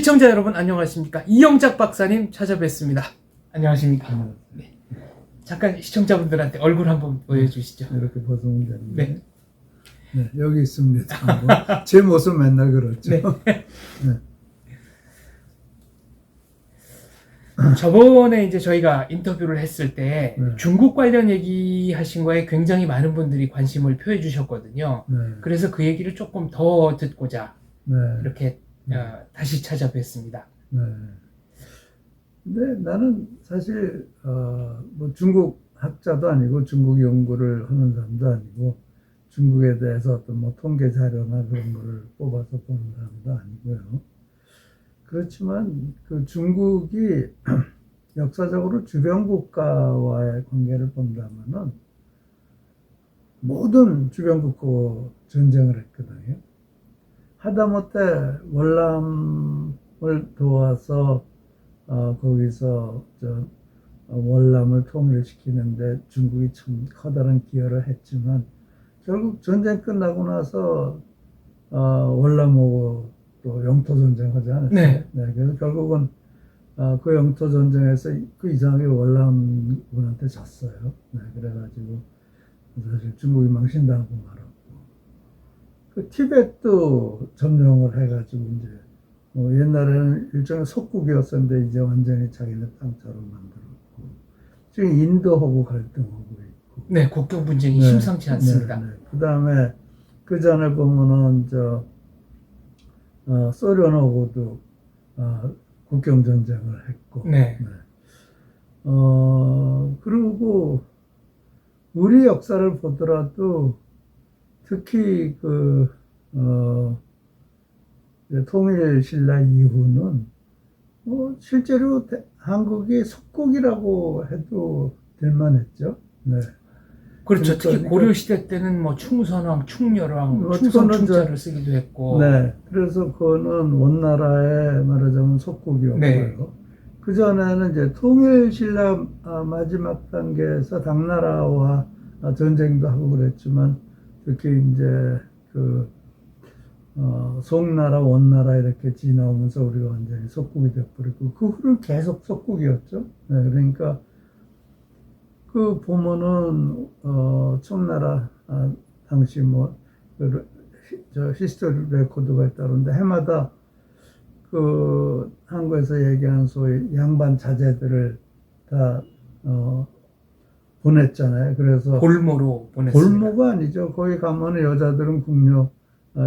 시청자 여러분 안녕하십니까? 이영작 박사님 찾아뵙습니다. 안녕하십니까? 네. 잠깐 시청자분들한테 얼굴 한번 보여주시죠. 이렇게 벗으면 됩니다. 네. 네, 여기 있습니다. 제 모습 맨날 그렇죠. 네. 네. 저번에 이제 저희가 인터뷰를 했을 때 네. 중국 관련 얘기하신 거에 굉장히 많은 분들이 관심을 표해 주셨거든요. 네. 그래서 그 얘기를 조금 더 듣고자 네. 이렇게 다시 찾아뵙습니다. 네. 근데 나는 사실 뭐 중국 학자도 아니고 중국 연구를 하는 사람도 아니고 중국에 대해서 어떤 뭐 통계 자료나 그런 거를 뽑아서 보는 사람도 아니고요. 그렇지만 그 중국이 역사적으로 주변 국가와의 관계를 본다면은 모든 주변 국가와 전쟁을 했거든요. 하다못해 월남을 도와서 거기서 월남을 통일시키는데 중국이 참 커다란 기여를 했지만 결국 전쟁 끝나고 나서 월남하고 또 영토 전쟁하지 않았어요. 네. 네, 그래서 결국은 그 영토 전쟁에서 그 이상하게 월남군한테 졌어요. 네, 그래가지고 사실 중국이 망신당하고 말았고, 그 티벳도 점령을 해가지고 이제 옛날에는 일종의 속국이었었는데 이제 완전히 자기네 땅처럼 만들었고, 지금 인도하고 갈등하고 있고. 네, 국경 분쟁이 네, 심상치 않습니다. 네, 네. 그 다음에 그 전에 보면은 소련하고도 국경 전쟁을 했고. 네. 네. 그리고 우리 역사를 보더라도 특히 통일신라 이후는 실제로 한국이 속국이라고 해도 될 만했죠. 네. 그렇죠. 특히 그러니까 고려시대 때는 뭐 충선왕, 충렬왕, 충성 충자를 쓰기도 했고. 네. 그래서 그거는 원나라의 말하자면 속국이었고요. 네. 그 전에는 이제 통일신라 마지막 단계에서 당나라와 전쟁도 하고 그랬지만 특히 이제 송나라, 원나라 이렇게 지나오면서 우리가 완전히 속국이 돼버리고 그 후로 계속 속국이었죠. 네. 그러니까 그 보면은 청나라 당시 히스토리 레코드가 있다는데 해마다 그 한국에서 얘기하는 소위 양반 자제들을 다 보냈잖아요. 그래서 볼모로 보냈습니다. 볼모가 아니죠. 거기 가면은 여자들은 궁녀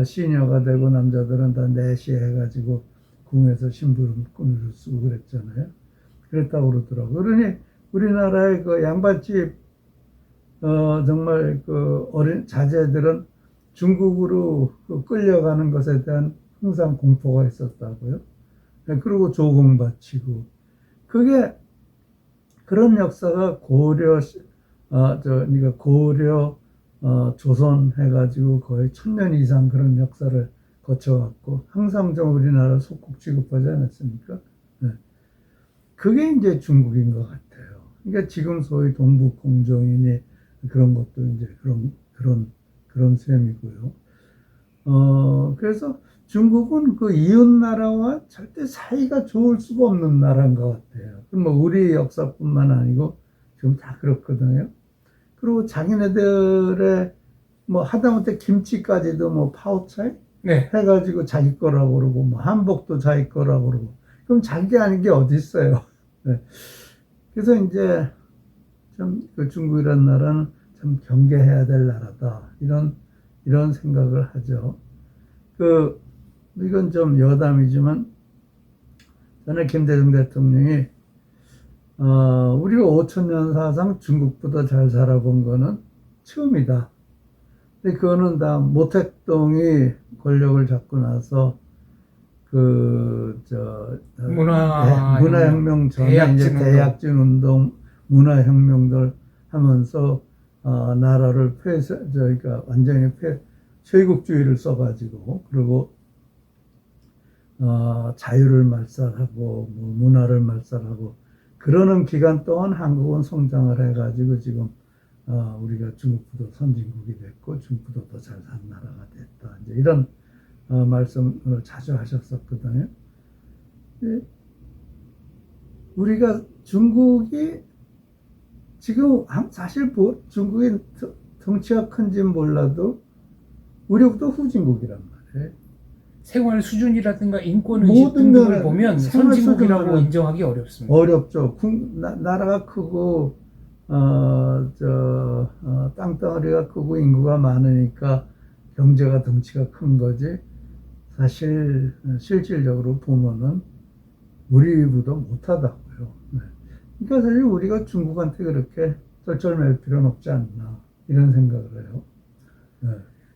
시녀가 되고 남자들은 다 내시해가지고 궁에서 심부름꾼을 쓰고 그랬잖아요. 그랬다고 그러더라고요. 그러니 우리나라의 그 양반집 정말 그 어린 자제들은 중국으로 끌려가는 것에 대한 항상 공포가 있었다고요. 그리고 조공 바치고 그게 그런 역사가 그러니까 고려 조선 해가지고 거의 1000년 이상 그런 역사를 거쳐왔고 항상 좀 우리나라 속국 취급하지 않았습니까? 네. 그게 이제 중국인 것 같아요. 그러니까 지금 소위 동북 공정이니 그런 것도 이제 그런 셈이고요. 그래서 중국은 그 이웃 나라와 절대 사이가 좋을 수가 없는 나라인 것 같아요. 뭐 우리 역사뿐만 아니고 지금 다 그렇거든요. 그리고 자기네들의 뭐 하다못해 김치까지도 뭐 파우차이 네. 해가지고 자기 거라고 그러고 뭐 한복도 자기 거라고 그러고 그럼 자기 아닌 게 어디 있어요? 네. 그래서 이제 참 그 중국이라는 나라는 참 경계해야 될 나라다 이런 생각을 하죠. 이건 좀 여담이지만 전에 김대중 대통령이 우리가 5000년 사상 중국보다 잘 살아본 거는 처음이다. 근데 그거는 다 모택동이 권력을 잡고 나서 문화혁명 전에 이제 대약진 운동, 문화혁명들 하면서 나라를 그러니까 완전히 쇄국주의를 써가지고 그리고 자유를 말살하고 뭐 문화를 말살하고 그러는 기간 동안 한국은 성장을 해가지고 지금 우리가 중국보다 선진국이 됐고 중국보다 더 잘 사는 나라가 됐다. 이제 이런 말씀을 자주 하셨었거든요. 우리가 중국이 지금 사실 중국이 덩치가 큰지는 몰라도 우리보다 후진국이란 말이에요. 생활 수준이라든가 인권 의식 모든 등등을 면에 보면 생활 선진국이라고 수준은 인정하기 어렵습니다. 어렵죠. 나라가 크고 땅덩어리가 크고 인구가 많으니까 경제가 덩치가 큰 거지. 사실 실질적으로 보면은 우리보다 못하다고요. 네. 그러니까 사실 우리가 중국한테 그렇게 쩔쩔맬 필요는 없지 않나 이런 생각을 해요. 네.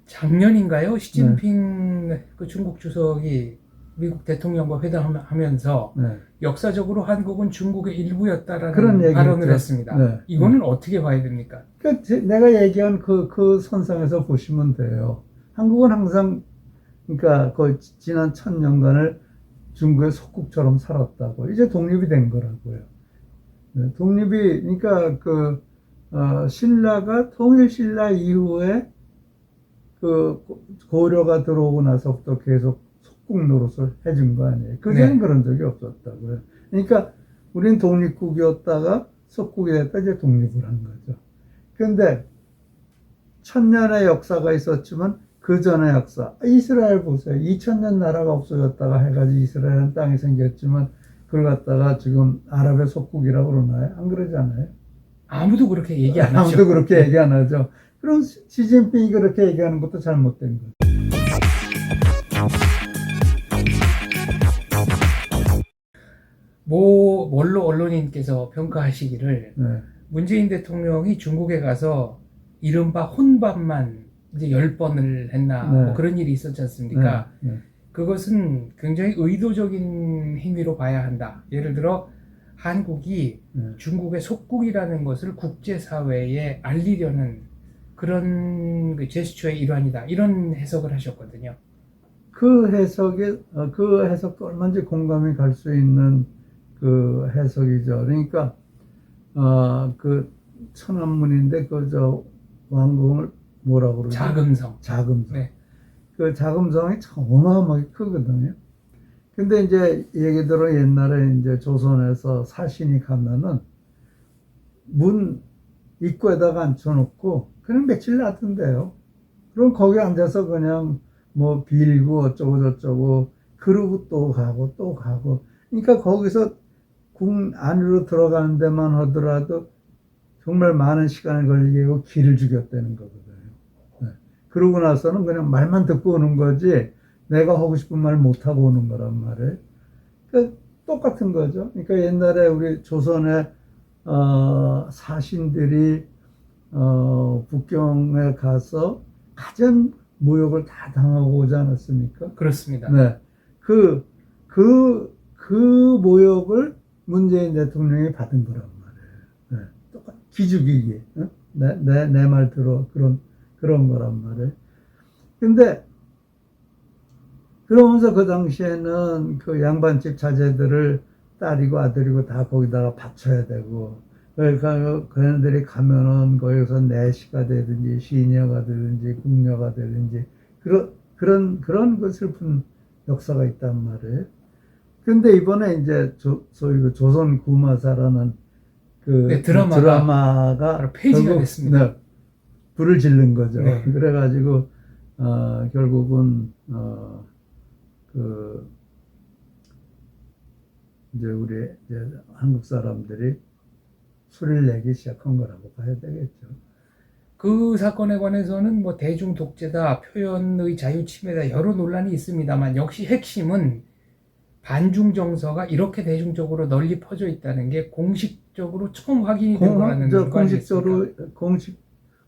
작년인가요? 시진핑 그 중국 주석이 미국 대통령과 회담하면서 네. 역사적으로 한국은 중국의 일부였다라는 그런 얘기 발언을 했죠. 했습니다. 네. 이거는 어떻게 봐야 됩니까? 그러니까 내가 얘기한 그 선상에서 보시면 돼요. 한국은 항상 그러니까 거의 지난 1000년간을 중국의 속국처럼 살았다고. 이제 독립이 된 거라고요. 네, 독립이 그러니까 신라가 통일 신라 이후에 그 고려가 들어오고 나서부터 계속 속국 노릇을 해준 거 아니에요. 그전엔 네. 그런 적이 없었다고요. 그러니까 우린 독립국이었다가 속국이 됐다 이제 독립을 한 거죠. 그런데 1000년의 역사가 있었지만 그 전의 역사, 이스라엘 보세요. 2000년 나라가 없어졌다가 해가지고 이스라엘은 땅이 생겼지만 그걸 갖다가 지금 아랍의 속국이라고 그러나요? 안 그러잖아요. 아무도 그렇게 얘기 안 하죠. 아무도 그렇게 얘기 안 하죠. 그럼 시진핑이 그렇게 얘기하는 것도 잘못된 거죠. 뭘로 언론인께서 평가하시기를 네. 문재인 대통령이 중국에 가서 이른바 혼밥만 이제 10번을 했나 네. 뭐 그런 일이 있었지 않습니까? 네. 그것은 굉장히 의도적인 행위로 봐야 한다. 예를 들어 한국이 네. 중국의 속국이라는 것을 국제사회에 알리려는 그런 그 제스처의 일환이다. 이런 해석을 하셨거든요. 그 해석도 얼마든지 공감이 갈 수 있는 그 해석이죠. 그러니까, 그 천안문인데 왕궁을 뭐라고 그러죠? 자금성. 자금성. 네. 그 자금성이 참 어마어마하게 크거든요. 근데 이제 얘기 들어 옛날에 이제 조선에서 사신이 가면은 문 입구에다가 앉혀놓고 그냥 며칠 놔둔대요. 그럼 거기 앉아서 그냥 뭐 빌고 어쩌고 저쩌고 그러고 또 가고 또 가고. 그러니까 거기서 궁 안으로 들어가는 데만 하더라도 정말 많은 시간을 걸리게 하고 기를 죽였다는 거거든요. 네. 그러고 나서는 그냥 말만 듣고 오는 거지 내가 하고 싶은 말 못하고 오는 거란 말이에요. 그러니까 똑같은 거죠. 그러니까 옛날에 우리 조선의 사신들이 북경에 가서 가장 모욕을 다 당하고 오지 않았습니까? 그렇습니다. 네. 그 모욕을 문재인 대통령이 받은 거란 말이에요. 네. 똑같 기죽이기. 내 말 들어. 그런 거란 말이에요. 근데, 그러면서 그 당시에는 그 양반집 자제들을 딸이고 아들이고 다 거기다가 바쳐야 되고, 그러니까 그네들이 가면은 거기서 내시가 되든지 시녀가 되든지 궁녀가 되든지 그런 그 슬픈 역사가 있단 말이에요. 근데 이번에 이제 소위 그 조선 구마사라는 네, 드라마가 바로 폐지가 됐습니다. 네, 불을 지른 거죠. 네. 그래가지고 결국은 이제 우리 이제 한국 사람들이 소리를 내기 시작한 거라고 봐야 되겠죠. 그 사건에 관해서는 뭐 대중 독재다, 표현의 자유 침해다 여러 논란이 있습니다만 역시 핵심은 반중 정서가 이렇게 대중적으로 널리 퍼져 있다는 게 공식적으로 처음 확인이 된 거라는 거 아니겠습니까?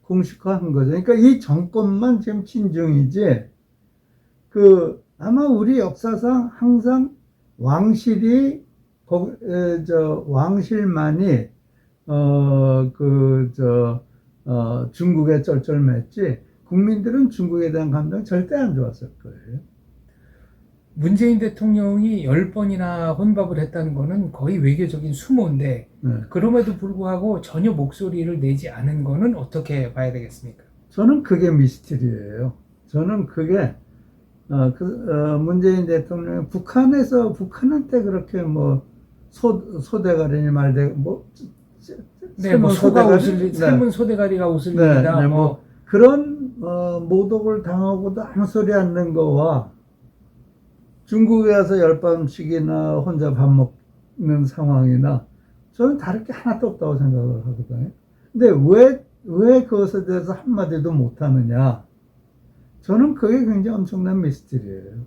공식화한 거죠. 그러니까 이 정권만 지금 친중이지, 아마 우리 역사상 항상 왕실만이, 중국에 쩔쩔맸지, 국민들은 중국에 대한 감정 절대 안 좋았을 거예요. 문재인 대통령이 10번이나 혼밥을 했다는 거는 거의 외교적인 수모인데 네. 그럼에도 불구하고 전혀 목소리를 내지 않은 거는 어떻게 봐야 되겠습니까? 저는 그게 미스터리예요. 저는 그게 문재인 대통령이 북한한테 그렇게 뭐 소대가리니 말대 뭐 네, 뭐 소가 웃을 일, 삶은 소대가리가 웃을 일이다. 네, 뭐 그런 모독을 당하고도 아무 소리 안 낸 거와 중국에 가서 10밤씩이나 혼자 밥 먹는 상황이나 저는 다를 게 하나도 없다고 생각을 하거든요. 근데 왜 그것에 대해서 한마디도 못하느냐? 저는 그게 굉장히 엄청난 미스터리예요.